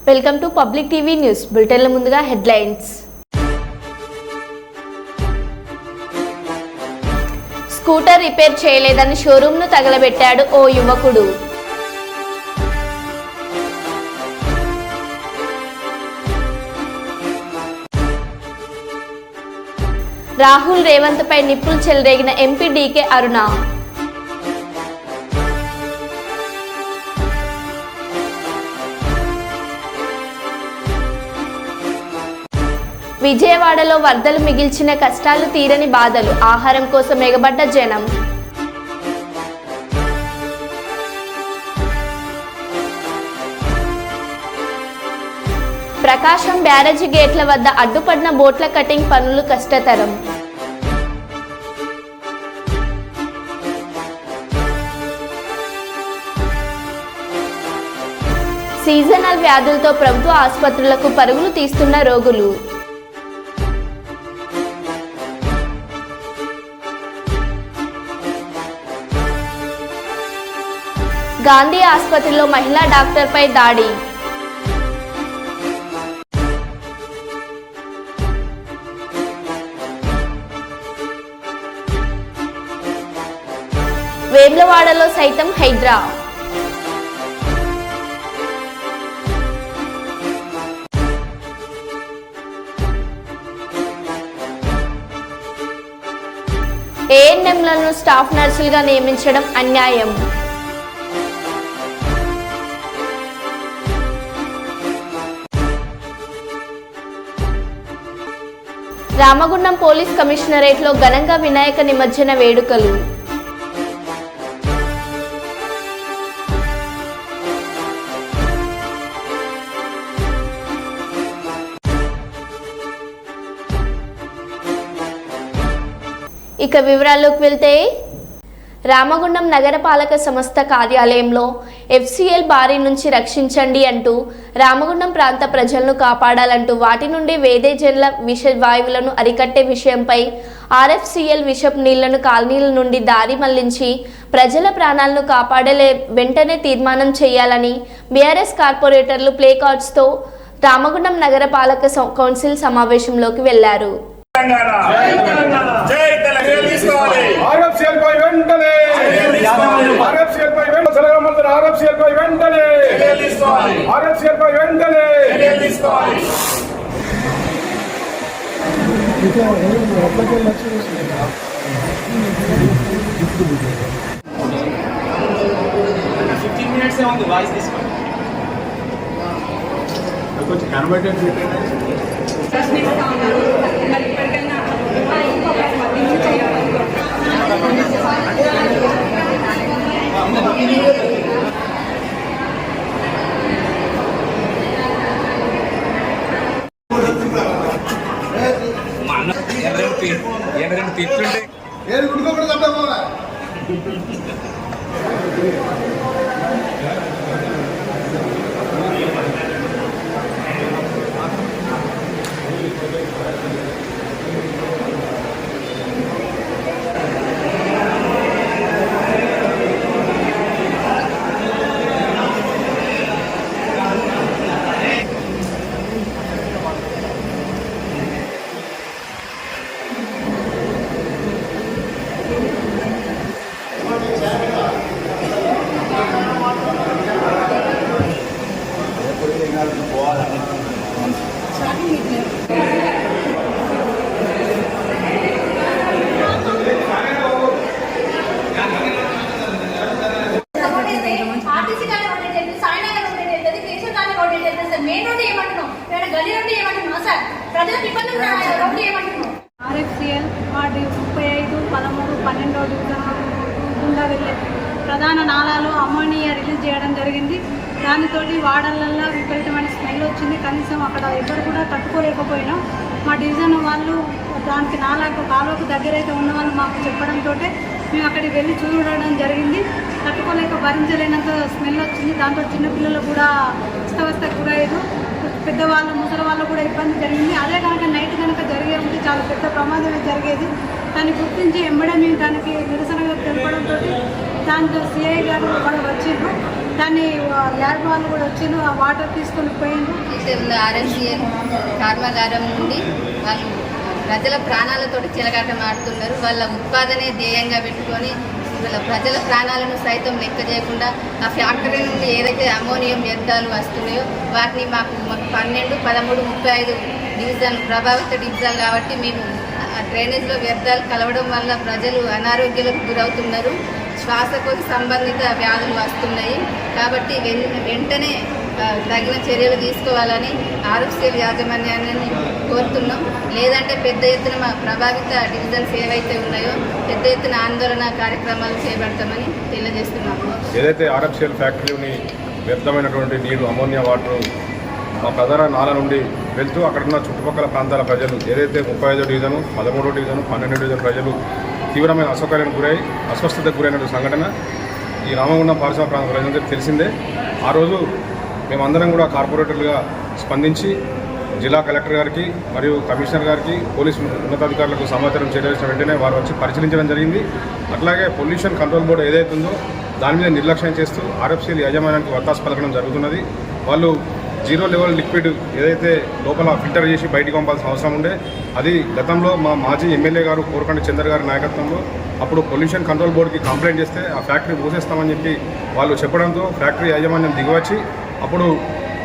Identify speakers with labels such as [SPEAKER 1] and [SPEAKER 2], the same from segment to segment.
[SPEAKER 1] Welcome to public TV news బులెటిన్ల ముందుగా headlines. Scooter repair చేయలేదని షోరూమ్ను తగలబెట్టాడు ఓ యువకుడు. రాహుల్ రేవంత్ పై నిప్పులు చెలరేగిన ఎంపీ డీకే అరుణ. విజయవాడలో వరదలు మిగిల్చిన కష్టాలు తీరని బాధలు, ఆహారం కోసం ఎగబడ్డ జనం. ప్రకాశం బ్యారేజీ గేట్ల వద్ద అడ్డుపడిన బోట్ల కటింగ్ పనులు కష్టతరం. సీజనల్ వ్యాధులతో ప్రభుత్వ ఆసుపత్రులకు పరుగులు తీస్తున్న రోగులు. గాంధీ ఆసుపత్రిలో మహిళా డాక్టర్పై దాడి. వేములవాడలో సైతం హైడ్రా. ఏఎన్ఎంలను స్టాఫ్ నర్సులుగా నియమించడం అన్యాయం. రామగుండం పోలీస్ కమిషనరేట్లో ఘనంగా వినాయక నిమజ్జన వేడుకలు. ఇక వివరాల్లోకి వెళ్తే, రామగుండం నగరపాలక సంస్థ కార్యాలయంలో FCL బారి నుంచి రక్షించండి అంటూ రామగుండం ప్రాంత ప్రజలను కాపాడాలంటూ వాటి నుండి వేదేజన్ల విష వాయువులను అరికట్టే విషయంపై RFCL విషపు నీళ్లను కాలనీల నుండి దారి మళ్లించి ప్రజల ప్రాణాలను కాపాడలే వెంటనే తీర్మానం చేయాలని BRS కార్పొరేటర్లు ప్లే కార్డ్స్తో రామగుండం నగరపాలక కౌన్సిల్ సమావేశంలోకి వెళ్లారు.
[SPEAKER 2] కొంచెం కనబడేది
[SPEAKER 3] రెండు తిట్లుంటే ఏది ఉడుకోకుండా తప్ప
[SPEAKER 4] RFCL వాటి 35, 13, 12 గుండా వెళ్ళే ప్రధాన నాళాలు అమ్మోనియా రిలీజ్ చేయడం జరిగింది. దానితో వాడలల్లో విపరీతమైన స్మెల్ వచ్చింది. కనీసం అక్కడ ఎవరు కూడా తట్టుకోలేకపోయినాం. మా డివిజన్ వాళ్ళు దానికి కాలువకు దగ్గరైతే ఉన్న వాళ్ళు మాకు చెప్పడంతో మేము అక్కడికి వెళ్ళి చూడడం జరిగింది. తట్టుకోలేక భరించలేనంత స్మెల్ వచ్చింది. దాంతో చిన్నపిల్లలు కూడా అస్తవ్యస్తకు గురయ్యారు. పెద్దవాళ్ళు ముసలి వాళ్ళు కూడా ఇబ్బంది జరిగింది. అదే కనుక నైట్ కనుక జరిగే ఉంటే చాలా పెద్ద ప్రమాదమే జరిగేది. దాన్ని గుర్తించి ఎంబడే మేము దానికి నిరసనగా తెలపడంతో దాంతో CI గారు కూడా వచ్చిండ్రు. దాన్ని ల్యాబ్ వాళ్ళు కూడా వచ్చి ఆ వాటర్ తీసుకొని పోయిండు.
[SPEAKER 2] RMCL కర్మాగారం నుండి వాళ్ళు ప్రజల ప్రాణాలతోటి చిలగాటం ఆడుతున్నారు. వాళ్ళ ఉత్పాదనే ధ్యేయంగా పెట్టుకొని వాళ్ళ ప్రజల ప్రాణాలను సైతం లెక్క చేయకుండా ఆ ఫ్యాక్టరీ నుండి ఏదైతే అమోనియం వ్యర్థాలు వస్తున్నాయో వాటిని మాకు 12, 13, 35 డివిజన్లు ప్రభావిత డివిజన్లు కాబట్టి మేము డ్రైనేజ్లో వ్యర్థాలు కలవడం వల్ల ప్రజలు అనారోగ్యాలకు గురవుతున్నారు. శ్వాసకోశ సంబంధిత వ్యాధులు వస్తున్నాయి. కాబట్టి వెంటనే తగిన చర్యలు తీసుకోవాలని RFCL యాజమాన్యాన్ని కోరుతున్నాం. లేదంటే పెద్ద ఎత్తున మా ప్రభావిత డివిజన్స్ ఏవైతే ఉన్నాయో పెద్ద ఎత్తున ఆందోళన కార్యక్రమాలు చేపడతామని తెలియజేస్తున్నాము.
[SPEAKER 5] ఏదైతే RFCL ఫ్యాక్టరీని వ్యర్థమైనటువంటి నీరు అమోనియా వాటర్ మా ప్రధాన నాల నుండి వెళ్తూ అక్కడున్న చుట్టుపక్కల ప్రాంతాల ప్రజలు ఏదైతే 35వ డివిజను, 13వ డివిజను, 12వ డివిజన్ ప్రజలు తీవ్రమైన అసౌకర్యానికి గురై అస్వస్థతకు గురైన సంఘటన ఈ రామగుండం పారిశ్రామిక ప్రాంత ప్రజలందరికీ తెలిసిందే. ఆ రోజు మేమందరం కూడా కార్పొరేటర్లుగా స్పందించి జిల్లా కలెక్టర్ గారికి మరియు కమిషనర్ గారికి పోలీసు ఉన్నతాధికారులకు సమాచారం చేయాల్సిన వెంటనే వారు వచ్చి పరిశీలించడం జరిగింది. అట్లాగే పొల్యూషన్ కంట్రోల్ బోర్డు ఏదైతే ఉందో దాని మీద నిర్లక్ష్యం చేస్తూ RFCL యాజమాన్యానికి వత్తాసు పలకడం జరుగుతున్నది. వాళ్ళు 0 లెవెల్ లిక్విడ్ ఏదైతే లోపల ఫిల్టర్ చేసి బయటికి పంపాల్సిన అవసరం ఉండే అది గతంలో మా మాజీ ఎమ్మెల్యే గారు కోరకండి చందర్ గారి నాయకత్వంలో అప్పుడు పొల్యూషన్ కంట్రోల్ బోర్డుకి కంప్లైంట్ చేస్తే ఆ ఫ్యాక్టరీ మూసేస్తామని చెప్పి వాళ్ళు చెప్పడంతో ఫ్యాక్టరీ యాజమాన్యం దిగివచ్చి అప్పుడు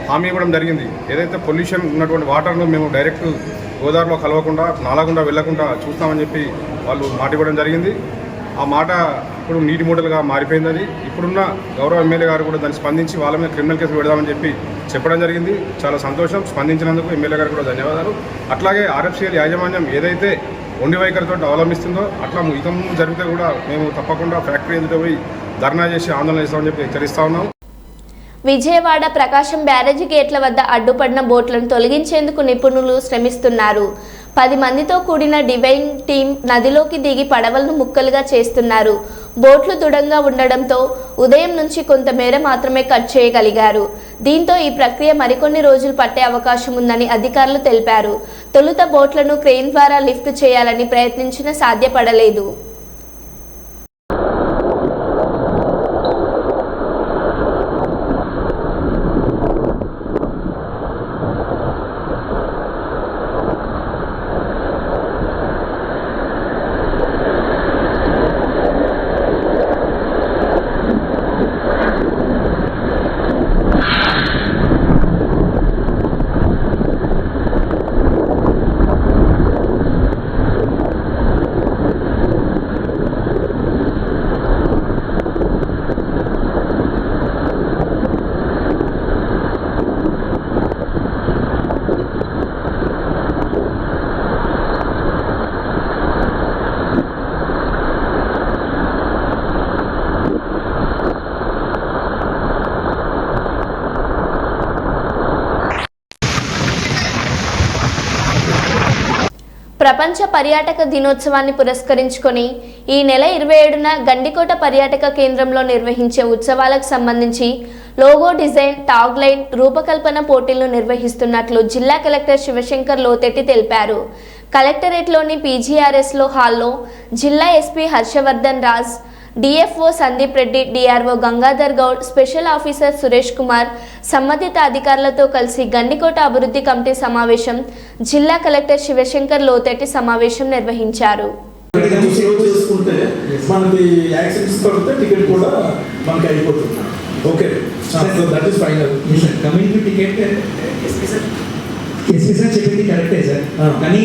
[SPEAKER 5] హామీ ఇవ్వడం జరిగింది. ఏదైతే పొల్యూషన్ ఉన్నటువంటి వాటర్ను మేము డైరెక్ట్ గోదావరిలో కలవకుండా నాలకుండా వెళ్లకుండా చూస్తామని చెప్పి వాళ్ళు మాట ఇవ్వడం జరిగింది. ఆ మాట ఇప్పుడు నీటి మూటలుగా మారిపోయిందని ఇప్పుడున్న గౌరవ ఎమ్మెల్యే గారు కూడా దాన్ని స్పందించి వాళ్ళ మీద క్రిమినల్ కేసు పెడదామని చెప్పి చెప్పడం జరిగింది. చాలా సంతోషం. స్పందించినందుకు ఎమ్మెల్యే గారు కూడా ధన్యవాదాలు. అట్లాగే RFCL యాజమాన్యం ఏదైతే ఒండి వైఖరితో అవలంబిస్తుందో అట్లా ఇక ముందు జరిగితే కూడా మేము తప్పకుండా ఫ్యాక్టరీ ఎదుట పోయి ధర్నా చేసి ఆందోళన చేస్తామని చెప్పి హెచ్చరిస్తా ఉన్నాం.
[SPEAKER 1] విజయవాడ ప్రకాశం బ్యారేజీ గేట్ల వద్ద అడ్డుపడిన బోట్లను తొలగించేందుకు నిపుణులు శ్రమిస్తున్నారు. 10 మందితో కూడిన డివైన్ టీం నదిలోకి దిగి పడవలను ముక్కలుగా చేస్తున్నారు. బోట్లు దృఢంగా ఉండడంతో ఉదయం నుంచి కొంతమేర మాత్రమే కట్ చేయగలిగారు. దీంతో ఈ ప్రక్రియ మరికొన్ని రోజులు పట్టే అవకాశం ఉందని అధికారులు తెలిపారు. తొలుత బోట్లను క్రెయిన్ ద్వారా లిఫ్ట్ చేయాలని ప్రయత్నించినా సాధ్యపడలేదు. ప్రపంచ పర్యాటక దినోత్సవాన్ని పురస్కరించుకొని ఈ నెల 27న గండికోట పర్యాటక కేంద్రంలో నిర్వహించే ఉత్సవాలకు సంబంధించి లోగో డిజైన్, టాగ్ లైన్ రూపకల్పన పోటీలను నిర్వహిస్తున్నట్లు జిల్లా కలెక్టర్ శివశంకర్ లోతెట్టి తెలిపారు. కలెక్టరేట్లోని PGRSలో హాల్లో జిల్లా SP Harshavardhan Raj, DFO Sandeep Reddy, DRO Gangadhar Goud, special officer Suresh Kumar సంబంధిత అధికారులతో కలిసి గండికోట అభివృద్ధి కమిటీ సమావేశం, జిల్లా కలెక్టర్ శివశంకర్ లోతెట్టి సమావేశం నిర్వహించారు.
[SPEAKER 6] చెప్పింది కరెక్టే సార్, కానీ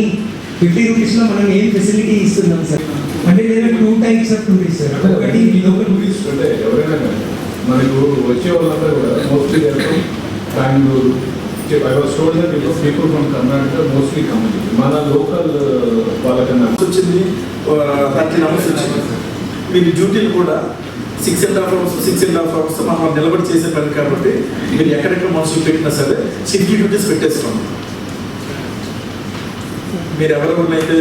[SPEAKER 6] 50 రూపీస్లో మనం ఏం ఫెసిలిటీ ఇస్తున్నాం సార్ అంటే లేదా 2 టైప్స్ ఆఫ్ టూరిస్ట్ సార్. ఒకటి లోకల్ టూరిస్ట్
[SPEAKER 7] అంటే ఎవరైనా మనకు వచ్చే వాళ్ళంతా కూడా mostly Bengaluru, I was told that people from Karnataka mostly coming. మన లోకల్ వాళ్ళకన్నా
[SPEAKER 8] వచ్చింది 30 అవర్స్ వచ్చింది. మీరు డ్యూటీలు కూడా 6.5 అవర్స్ మనం నిలబడి చేసే పని కాబట్టి మీరు ఎక్కడెక్కడ మనుషులు పెట్టినా సరే షిఫ్ట్ డ్యూటీస్ పెట్టేసుకోండి. మీరు ఎవరెవరినైతే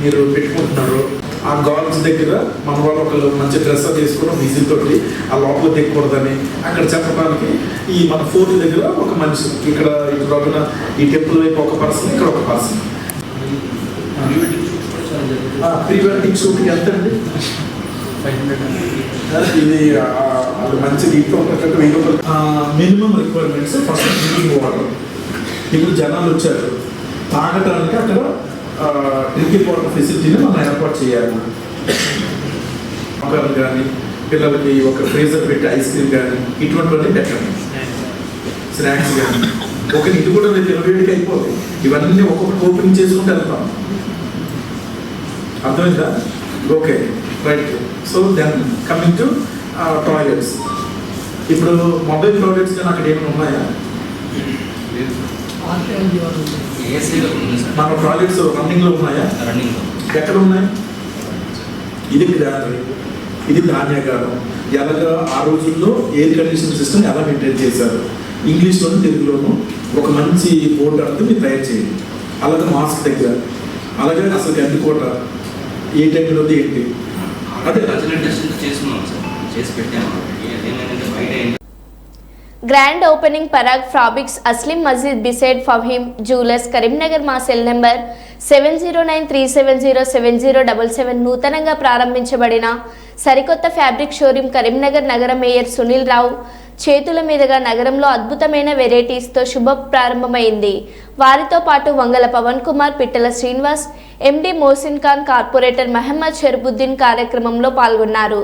[SPEAKER 8] మీరు పెట్టుకుంటున్నారో ఆ గార్డ్స్ దగ్గర మన వాళ్ళు ఒకళ్ళు మంచి డ్రెస్ తీసుకుని విజిల్ తోటి ఆ లోపల దిగకూడదని అక్కడ చెప్పడానికి ఈ మన ఫోర్ట్ దగ్గర ఒక మనిషి ఇక్కడ ఇటు ఈ టెంపుల్ వైపు ఒక పర్సన్, ఇక్కడ ఒక పర్సన్. ప్రీ వెడ్డింగ్ షూట్కి ఎంత అండి? ఇది అది మంచి దీంట్లో ఒకటి 1000 రూపాయలు. Minimum requirements first drinking water. ఇప్పుడు జనాలు వచ్చారు తాగటానికి అక్కడ డ్రింకింగ్ వాటర్ ఫెసిలిటీని మనం ఏర్పాటు చేయాలి. మొక్కలు కానీ పిల్లలకి ఒక ఫ్రీజర్ పెట్టి ఐస్ క్రీమ్ కానీ ఇటువంటివన్నీ పెట్టండి. స్నాక్స్ కానీ ఒక ఇది కూడా రేపు 27కి అయిపోతుంది. ఇవన్నీ ఒక్కొక్కటి ఓపెనింగ్ చేసుకుంటూ వెళ్తాం. అర్థమైందా? Okay right. So then coming to toilets. ఇప్పుడు మొబైల్ టాయిలెట్స్ కానీ అక్కడ ఏమైనా ఉన్నాయా? మన టాయిలెట్స్ రన్నింగ్లో ఉన్నాయా? ఎక్కడ ఉన్నాయి? ఇది గ్రానరీ, ఇది ధాన్యాగారం. ఎలాగా ఆ రోజుల్లో ఎయిర్ కండిషన్ సిస్టమ్ ఎలా మెయింటైన్ చేశారు, ఇంగ్లీష్లోను తెలుగులోను ఒక మంచి బోర్డు అంతా మీరు తయారు చేయండి. అలాగే మాస్క్ దగ్గర, అలాగే అసలు గండికోట ఏ టైంలో ఏంటి అదే
[SPEAKER 1] Grand opening Parag Fabrics Aslim Masjid beside Fahim Jewelers Karimnagar మా సెల్ నెంబర్ 7093707077 నూతనంగా ప్రారంభించబడిన సరికొత్త ఫ్యాబ్రిక్ షోరూమ్ కరీంనగర్ నగర మేయర్ సునీల్ రావు చేతుల మీదుగా నగరంలో అద్భుతమైన వెరైటీస్తో శుభ ప్రారంభమైంది. వారితో పాటు వంగల పవన్ కుమార్, పిట్టల శ్రీనివాస్, ఎండి మోసిన్ ఖాన్, కార్పొరేటర్ మహమ్మద్ షర్బుద్దీన్ కార్యక్రమంలో పాల్గొన్నారు.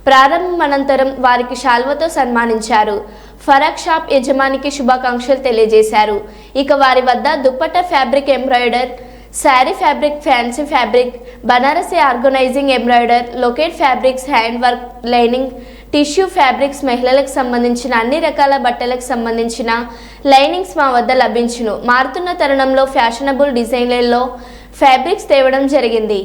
[SPEAKER 1] ప్రారంభం అనంతరం వారికి శాల్వతో సన్మానించారు. ఫరాక్ షాప్ యజమానికి శుభాకాంక్షలు తెలియజేశారు. ఇక వారి వద్ద dupatta fabric embroider, sari fabric, fancy fabric, Banarasi organizing embroider, locate fabrics, hand work, lining, tissue fabrics, మహిళలకు సంబంధించిన అన్ని రకాల బట్టలకు సంబంధించిన లైనింగ్స్ మా వద్ద లభించును. మారుతున్న తరుణంలో ఫ్యాషనబుల్ డిజైన్లలో ఫ్యాబ్రిక్స్ తేవడం జరిగింది.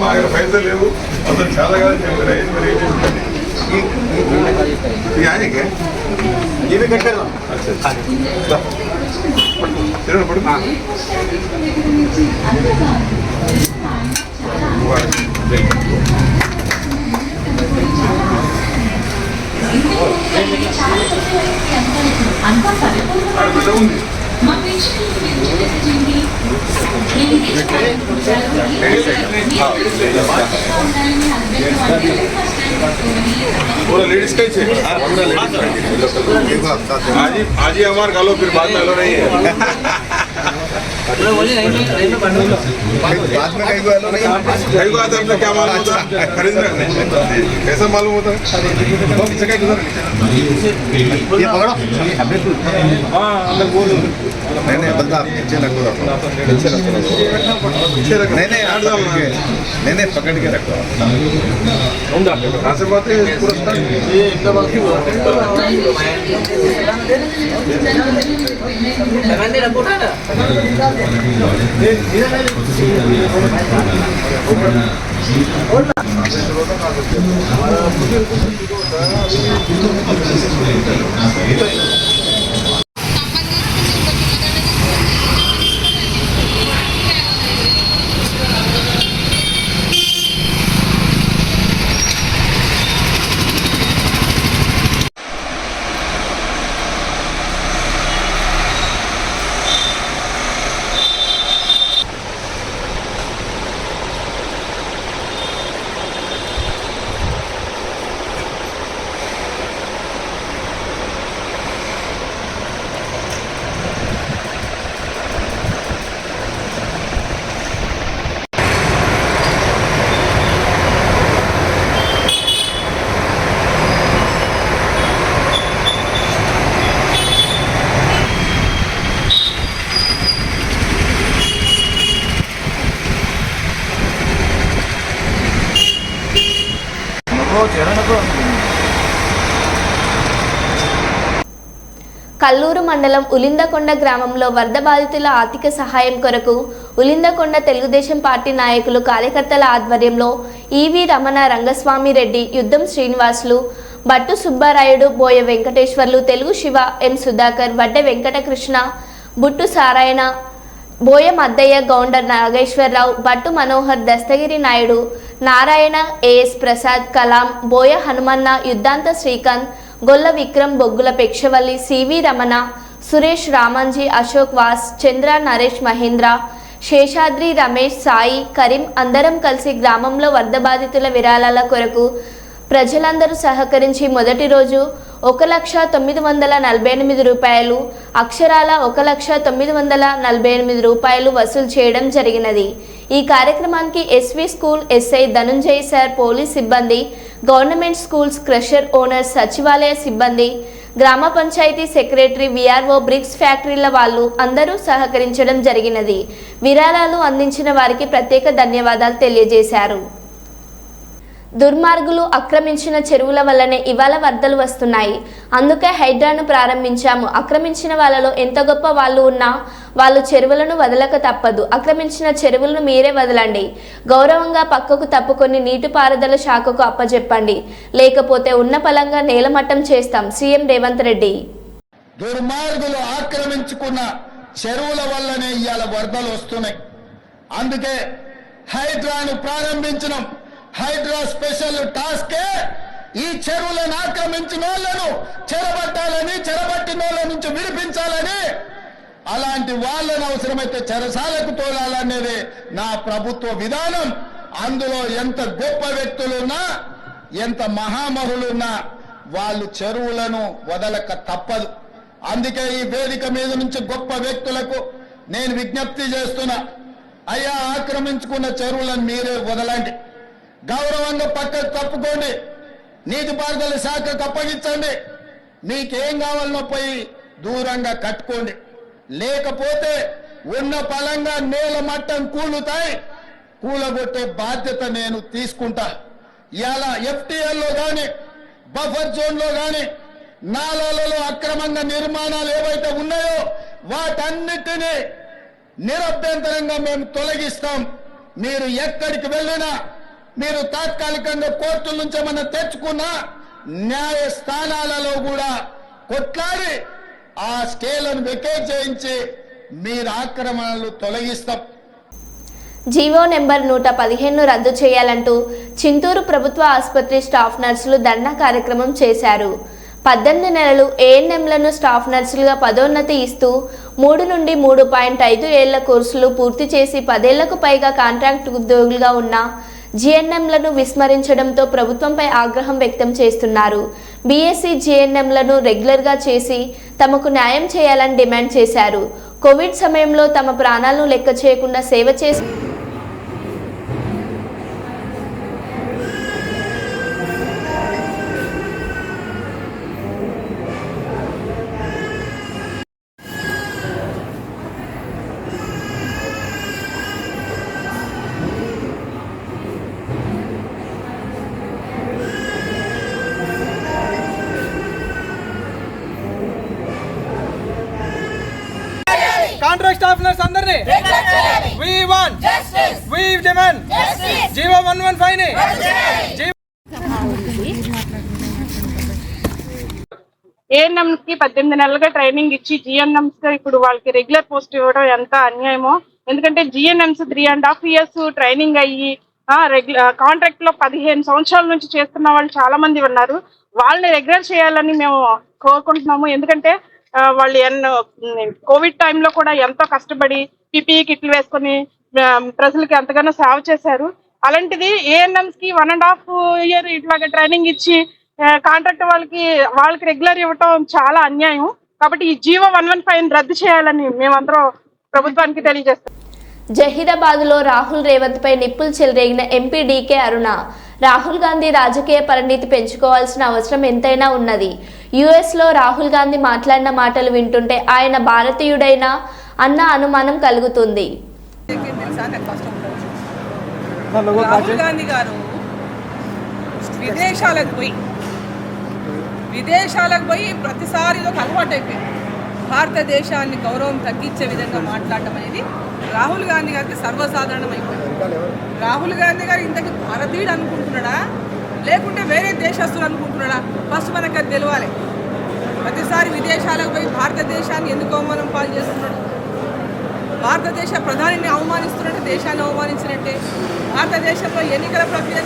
[SPEAKER 5] మా దగ్గర పైసలు లేవు, అసలు చాలా కాదు చెప్పారు. ఆయనకే ఏమి కట్టారు పడు ఉంది. पूरा लेडीज का ही चाहिए। आज ही हमारे गालों फिर बाद में लो नहीं है। बाद में कहीं को आलो नहीं, कहीं को आता है क्या मालूम होता है खरीदना कैसा मालूम होता है। ये पकड़ो हाँ अंदर बोलो नहीं बंदा पीछे रखो नहीं नहीं पकड़ के रखो कहाँ से बात है पूरा ये एकदम
[SPEAKER 1] కల్లూరు మండలం ఉలిందకొండ గ్రామంలో వరద బాధితుల ఆర్థిక సహాయం కొరకు ఉలిందకొండ తెలుగుదేశం పార్టీ నాయకులు కార్యకర్తల ఆధ్వర్యంలో ఈవి రమణ రంగస్వామి రెడ్డి, యుద్ధం శ్రీనివాసులు, బట్టు సుబ్బారాయుడు, బోయ వెంకటేశ్వర్లు, తెలుగు శివ, ఎం సుధాకర్, వడ్డె వెంకటకృష్ణ, బుట్టు సారాయణ, బోయ మద్దయ్య, గౌండర్ నాగేశ్వరరావు, బట్టు మనోహర్, దస్తగిరి నాయుడు, నారాయణ, ఏఎస్ ప్రసాద్, కలాం, బోయ హనుమన్న, యుద్ధాంత శ్రీకాంత్, గొల్ల విక్రమ్, బొగ్గుల పెక్షవల్లి, సివి రమణ, సురేష్, రామంజీ, అశోక్ వాస్, చంద్ర, నరేష్, మహేంద్ర, శేషాద్రి, రమేష్, సాయి, కరీం అందరం కలిసి గ్రామంలో వరద బాధితుల విరాళాల కొరకు ప్రజలందరూ సహకరించి మొదటి రోజు 1,948 రూపాయలు, అక్షరాల 1,948 రూపాయలు వసూలు చేయడం జరిగినది. ఈ కార్యక్రమానికి SV school SI Dhananjay sir, police సిబ్బంది, గవర్నమెంట్ స్కూల్స్ క్రషర్ ఓనర్స్, సచివాలయ సిబ్బంది, గ్రామ పంచాయతీ సెక్రటరీ, విఆర్ఓ, బ్రిక్స్ ఫ్యాక్టరీల వాళ్ళు అందరూ సహకరించడం జరిగినది. విరాళాలు అందించిన వారికి ప్రత్యేక ధన్యవాదాలు తెలియజేశారు. దుర్మార్గులు ఆక్రమించిన చెరువుల వల్లనే ఇవాళ వరదలు వస్తున్నాయి. అందుకే హైడ్రాను ప్రారంభించాము. ఆక్రమించిన వాళ్ళలో ఎంత గొప్ప వాళ్ళు ఉన్నా వాళ్ళు చెరువులను వదలక తప్పదు. ఆక్రమించిన చెరువులను మీరే వదలండి. గౌరవంగా పక్కకు తప్పుకొని నీటిపారుదల శాఖకు అప్పజెప్పండి. లేకపోతే ఉన్న పలంగా నేలమట్టం చేస్తాం. సీఎం రేవంత్ రెడ్డి.
[SPEAKER 9] దుర్మార్గులు ఆక్రమించుకున్న చెరువుల వల్లనే ఇవాళ వరదలు వస్తున్నాయి. అందుకే హైడ్రాను ప్రారంభించడం. హైడ్రా స్పెషల్ టాస్కే ఈ చెరువులను ఆక్రమించిన వాళ్ళను చెరబట్టాలని, చెరబట్టిన వాళ్ళ నుంచి విడిపించాలని, అలాంటి వాళ్ళను అవసరమైతే చెరసాలకు తోలాలనేది నా ప్రభుత్వ విధానం. అందులో ఎంత గొప్ప వ్యక్తులున్నా, ఎంత మహామహులున్నా వాళ్ళు చెరువులను వదలక తప్పదు. అందుకే ఈ వేదిక మీద నుంచి గొప్ప వ్యక్తులకు నేను విజ్ఞప్తి చేస్తున్నా, అయ్యా ఆక్రమించుకున్న చెరువులను మీరే వదలండి. గౌరవంగా పక్కకు తప్పుకోండి. నీటిపారుదల శాఖకు అప్పగించండి. మీకేం కావాలనో పోయి దూరంగా కట్టుకోండి. లేకపోతే ఉన్న పలంగా నేల మట్టం కూలుతాయి. కూలగొట్టే బాధ్యత నేను తీసుకుంటా. ఇలా ఎఫ్టీఎల్లో కానీ, బఫర్ జోన్లో కానీ, నాలాలలో అక్రమంగా నిర్మాణాలు ఏవైతే ఉన్నాయో వాటన్నిటినీ నిరభ్యంతరంగా మేము తొలగిస్తాం. మీరు ఎక్కడికి వెళ్ళినా, మీరు తాత్కాలికంగా కోర్టుల నుంచి ఏమన్నా తెచ్చుకున్నా న్యాయస్థానాలలో కూడా కొట్లాడి ఆ స్కేలను వెకేట్ చేయించి మీరు ఆక్రమణలు తొలగిస్తాం.
[SPEAKER 1] జీవో నెంబర్ 115 రద్దు చేయాలంటూ చింతూరు ప్రభుత్వ ఆసుపత్రి స్టాఫ్ నర్సులు ధర్నా కార్యక్రమం చేశారు. 18 నెలలు ఏఎన్ఎంలను స్టాఫ్ నర్సులుగా పదోన్నతి ఇస్తూ 3 నుండి 3.5 ఏళ్ల కోర్సులు పూర్తి చేసి 10 ఏళ్లకు పైగా కాంట్రాక్ట్ ఉద్యోగులుగా ఉన్న జిఎన్ఎంలను విస్మరించడంతో ప్రభుత్వంపై ఆగ్రహం వ్యక్తం చేస్తున్నారు. బీఎస్సీ జిఎన్ఎంలను రెగ్యులర్గా చేసి తమకు న్యాయం చేయాలని డిమాండ్ చేశారు. కోవిడ్ సమయంలో తమ ప్రాణాలను లెక్క చేయకుండా సేవ చేసి
[SPEAKER 10] కాంట్రాక్ట్ స్టాఫ్ నర్స్ అందరినీ we want justice, we demand justice. GO 115 ని
[SPEAKER 4] ఏఎన్ఎం కి 18 నెలలుగా ట్రైనింగ్ ఇచ్చి జిఎన్ఎంస్ ఇప్పుడు వాళ్ళకి రెగ్యులర్ పోస్ట్ ఇవ్వడం ఎంత అన్యాయమో. ఎందుకంటే జిఎన్ఎంస్ 3.5 years ట్రైనింగ్ అయ్యి కాంట్రాక్ట్ లో 15 సంవత్సరాల నుంచి చేస్తున్న వాళ్ళు చాలా మంది ఉన్నారు. వాళ్ళని రెగ్యులర్ చేయాలని మేము కోరుకుంటున్నాము. ఎందుకంటే వాళ్ళు కోవిడ్ టైంలో కూడా ఎంతో కష్టపడి పిపిఈ కిట్లు వేసుకొని ప్రజలకి ఎంతగానో సేవ చేశారు. అలాంటిది ఏఎన్ఎంస్ కి 1.5 year ఇట్లాగా ట్రైనింగ్ ఇచ్చి కాంట్రాక్ట్ వాళ్ళకి రెగ్యులర్ ఇవ్వటం చాలా అన్యాయం. కాబట్టి ఈ జీవో 115 రద్దు చేయాలని మేమందరం ప్రభుత్వానికి తెలియజేస్తాం.
[SPEAKER 1] జహీరాబాద్లో రాహుల్ రేవంత్ పై నిప్పులు చెలరేగిన ఎంపీ డీకే అరుణ. రాహుల్ గాంధీ రాజకీయ పరిణితి పెంచుకోవాల్సిన అవసరం ఎంతైనా ఉన్నది. యుఎస్లో రాహుల్ గాంధీ మాట్లాడిన మాటలు వింటుంటే ఆయన భారతీయుడైనా అన్న అనుమానం కలుగుతుంది.
[SPEAKER 11] రాహుల్ గాంధీ గారు విదేశాలకు పోయి ప్రతిసారి ఒక అలవాటు అయిపోయింది. భారతదేశాన్ని గౌరవం తగ్గించే విధంగా మాట్లాడటం అనేది రాహుల్ గాంధీ గారికి సర్వసాధారణం అయిపోయింది. రాహుల్ గాంధీ గారు ఇంతకు భారతీయుడు అనుకుంటున్నాడా లేకుంటే వేరే దేశస్తులు అనుకుంటున్నాడా? ఫస్ట్ మనకు అది తెలవాలి. ప్రతిసారి విదేశాలకు పోయి భారతదేశాన్ని ఎందుకు అవమానం పాలు చేస్తున్నాడు? భారతదేశ ప్రధానిని అవమానిస్తున్నట్టే దేశాన్ని అవమానించినట్టే. భారతదేశంలో ఎన్నికల ప్రక్రియ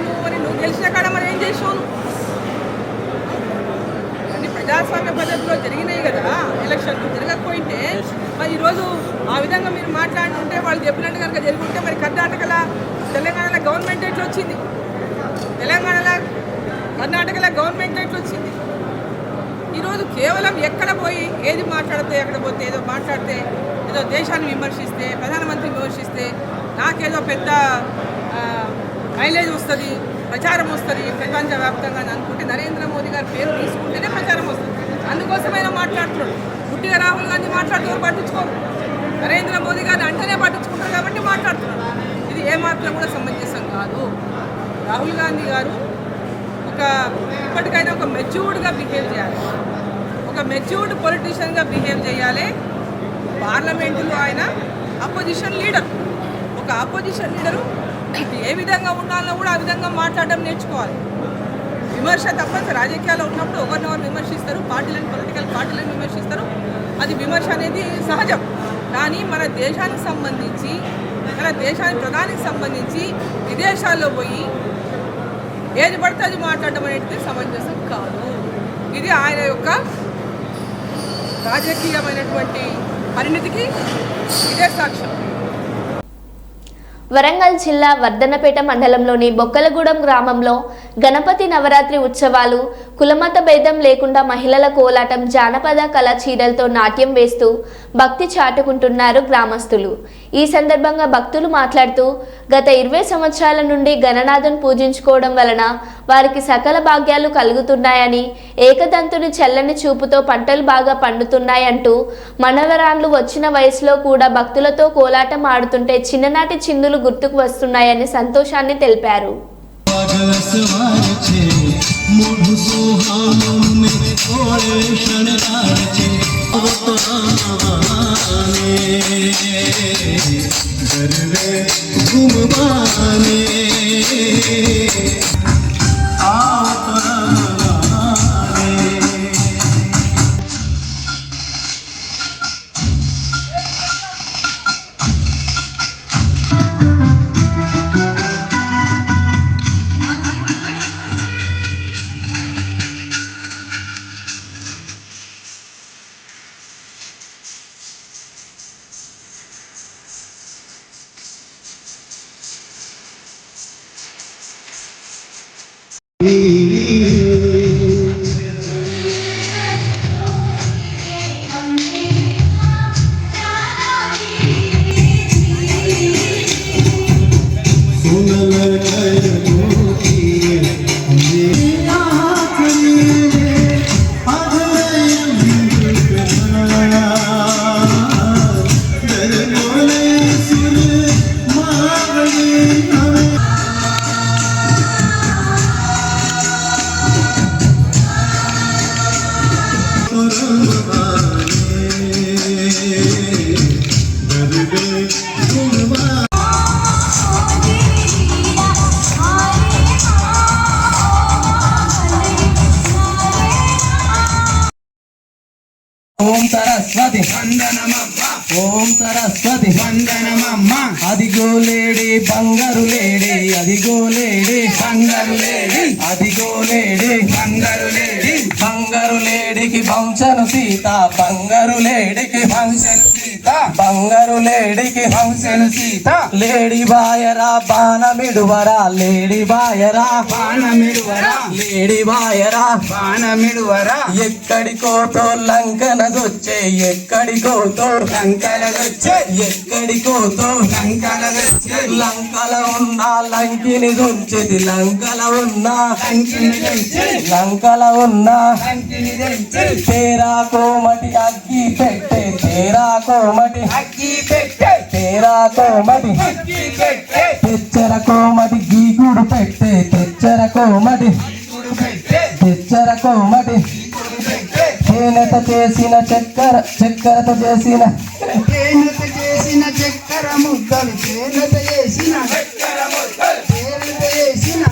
[SPEAKER 11] నువ్వు గెలిచిన కాడ మరి ఏం చేసావు? అన్ని ప్రజాస్వామ్య పద్ధతిలో జరిగినాయి కదా ఎలక్షన్లు. జరగకపోయింటే మరి ఈరోజు ఆ విధంగా మీరు మాట్లాడుతుంటే వాళ్ళు చెప్పినట్టు కనుక జరుగుంటే మరి కర్ణాటకలో తెలంగాణలో గవర్నమెంట్ ఎట్లా వచ్చింది? కర్ణాటకలో గవర్నమెంట్ ఎట్లా వచ్చింది? ఈరోజు కేవలం ఎక్కడ పోయి ఏది మాట్లాడితే ఎక్కడ పోతే ఏదో మాట్లాడితే ఏదో దేశాన్ని విమర్శిస్తే ప్రధానమంత్రిని విమర్శిస్తే నాకేదో పెద్ద మైలేజ్ వస్తుంది, ప్రచారం వస్తుంది ప్రపంచవ్యాప్తంగా అని అనుకుంటే నరేంద్ర మోదీ గారి పేరు తీసుకుంటేనే ప్రచారం వస్తుంది. అందుకోసమైనా మాట్లాడుతున్నాడు. గుట్టిగా రాహుల్ గాంధీ మాట్లాడుతూ పట్టించుకోరు, నరేంద్ర మోదీ గారిని అంటేనే పట్టించుకుంటారు కాబట్టి మాట్లాడుతున్నాడు. ఇది ఏమాత్రం కూడా సమంజసం కాదు. రాహుల్ గాంధీ గారు ఇప్పటికైనా ఒక మెచ్యూర్డ్గా బిహేవ్ చేయాలి, ఒక మెచ్యూర్డ్ పొలిటీషియన్గా బిహేవ్ చేయాలి. పార్లమెంటులో ఆయన అపోజిషన్ లీడర్, ఒక అపోజిషన్ లీడరు ఏ విధంగా ఉండాలో కూడా ఆ విధంగా మాట్లాడడం నేర్చుకోవాలి. విమర్శ తప్పనిసరి. రాజకీయాల్లో ఉన్నప్పుడు ఒకరినొకరు విమర్శిస్తారు, పొలిటికల్ పార్టీలను విమర్శిస్తారు. అది విమర్శ అనేది సహజం. కానీ మన దేశానికి సంబంధించి ప్రధానికి సంబంధించి విదేశాల్లో పోయి ఏది పడితే అది మాట్లాడడం అనేది సమంజసం కాదు. ఇది ఆయన యొక్క రాజకీయమైనటువంటి పరిణితికి ఇదే సాక్ష్యం.
[SPEAKER 1] వరంగల్ జిల్లా వర్ధన్నపేట మండలంలోని బొక్కలగూడెం గ్రామంలో గణపతి నవరాత్రి ఉత్సవాలు కులమత భేదం లేకుండా మహిళల కోలాటం జానపద కళా చీరలతో నాట్యం వేస్తూ భక్తి చాటుకుంటున్నారు గ్రామస్తులు. ఈ సందర్భంగా భక్తులు మాట్లాడుతూ గత 20 సంవత్సరాల నుండి గణనాథుని పూజించుకోవడం వలన వారికి సకల భాగ్యాలు కలుగుతున్నాయని, ఏకదంతుని చల్లని చూపుతో పంటలు బాగా పండుతున్నాయంటూ మనవరాన్లు వచ్చిన వయసులో కూడా భక్తులతో కోలాటం ఆడుతుంటే చిన్ననాటి చిందులు గుర్తుకు వస్తున్నాయని సంతోషాన్ని తెలిపారు.
[SPEAKER 12] ఓం సరస్వతి వందనమమ్మ, ఓం సరస్వతి వందనమమ్మ. అదిగో లేడి బంగారు లేడి, అదిగో లేడి బంగారు లేడి, అదిగో లేడి బంగారు లేడి. బంగారు లేడికి వంశను సీత, బంగారు లేడికి వంశను సీత, బంగారు లేడికి వంశను సీత. లేడి బాయరా బాణమిడువరా, లేడి బాయరా బాణమిడువరా, లేడి బాయరా బాణమిడువరా. ఎక్కడికోతో లంకనదొచ్చే, ఎక్కడికోతో లంకనదొచ్చే, ఎక్కడికోతో లంకనదొచ్చే. లంకల ఉన్న లంకిని దొంచెది, లంకల ఉన్న లంకిని దొంచె, లంకల ఉన్న లంకిని దొంచె. తేరా కోమటి అగ్గి పెట్టే, తేరా కోమటి అగ్గి పెట్టే, తేరా కోమటి అగ్గి పెట్టే. తెచ్చర కోమటి గీకుడు పెట్టే, తెచ్చర కోమటి తెచ్చర కోమటి తేనెత చేసిన చక్కెరతో చేసిన
[SPEAKER 9] చక్కెర ముద్దలు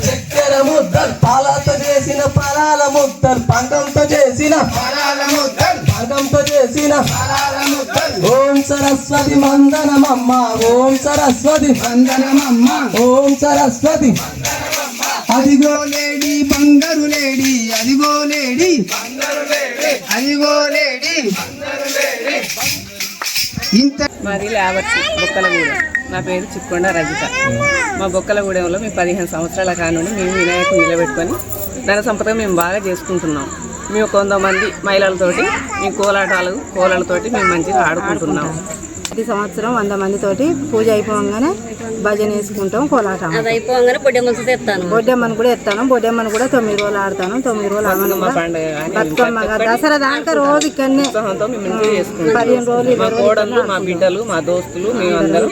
[SPEAKER 12] చక్కెర ముద్దలు పాలతో చేసిన పాలాల ముద్దలు పాకంతో చేసిన ఓం సరస్వతి వందనమమ్మ ఓం సరస్వతి వందనమమ్మ ఓం సరస్వతి
[SPEAKER 9] అదిగో లేడీ బంగారు లేడీ అదిగో లేడీ అదిగో లేడీ ఇంత
[SPEAKER 11] మాది లేవర్సి బొక్కలగూడెం. నా పేరు చిక్కొండ రజిత. మా బొక్కలగూడెంలో మేము 15 సంవత్సరాల కానుండి మేము వినాయకుని నిలబెట్టుకొని ధన సంపద మేము బాగా చేసుకుంటున్నాం. మేము 100 మంది మహిళలతోటి మేము కోలాలతోటి మేము మంచిగా ఆడుకుంటున్నాం.
[SPEAKER 4] ప్రతి సంవత్సరం 100 మందితోటి పూజ అయిపోగానే భజన వేసుకుంటాం, కోలాటం
[SPEAKER 2] అయిపోగానే
[SPEAKER 4] బొడ్డెమ్మను కూడా ఎత్తాను. బొడ్డెమ్మను కూడా 9 రోజులు ఆడతాను. 9 రోజులు బతుకమ్మ దసరా దాకా రోజు ఇక్కడనే 15 రోజులు
[SPEAKER 11] మా కోడళ్ళు, మా బిడ్డలు, మా దోస్తులు మేమందరం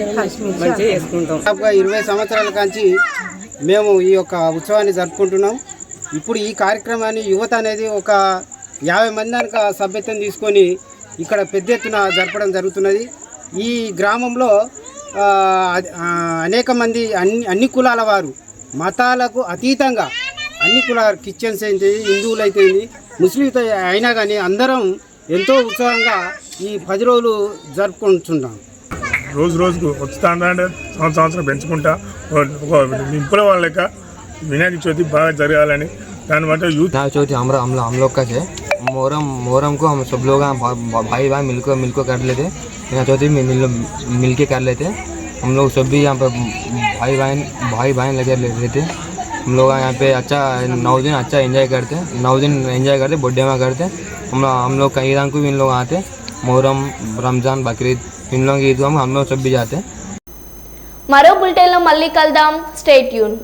[SPEAKER 11] మంచిగా చేసుకుంటాం.
[SPEAKER 12] 20 సంవత్సరాల కాంచి మేము ఈ యొక్క ఉత్సవాన్ని జరుపుకుంటున్నాం. ఇప్పుడు ఈ కార్యక్రమాన్ని యువత అనేది ఒక 50 మంది దాకా సభ్యత్వం తీసుకొని ఇక్కడ పెద్ద ఎత్తున జరపడం జరుగుతున్నది. ఈ గ్రామంలో అనేక మంది అన్ని కులాల వారు మతాలకు అతీతంగా అన్ని కులాల క్రిస్టియన్స్ అయితే హిందువులు అయితే ముస్లింస్ అయినా కానీ అందరం ఎంతో ఉత్సాహంగా ఈ 10 రోజులు జరుపుకుంటున్నాం.
[SPEAKER 5] రోజుకు వస్తుందంటే సంవత్సరం పెంచుకుంటా ఒక ఇంపుల వాళ్ళ లెక్క विनायक चौथी बाग जरगाలని దాని వల్ల యూత్
[SPEAKER 12] विनायक चौथी हम लोग का है मोहरम को हम सब लोग भाई मिलकर कर लेते। विनायक चौथी में मिल के कर लेते। हम लोग सब भी यहाँ पर भाई बहन लगे रहते। हम लोग यहाँ पे अच्छा 9 दिन अच्छा एंजॉय करते। 9 दिन एंजॉय करते, बर्थडे में करते। हम लोग कई ईद को भी इन लोग आते, मोहरम, रमज़ान, बकरीद इन लोग ईद को हम लोग सब भी जाते।
[SPEAKER 1] మరో బులెటిన్లో మళ్ళీ కలుద్దాం. Stay tune.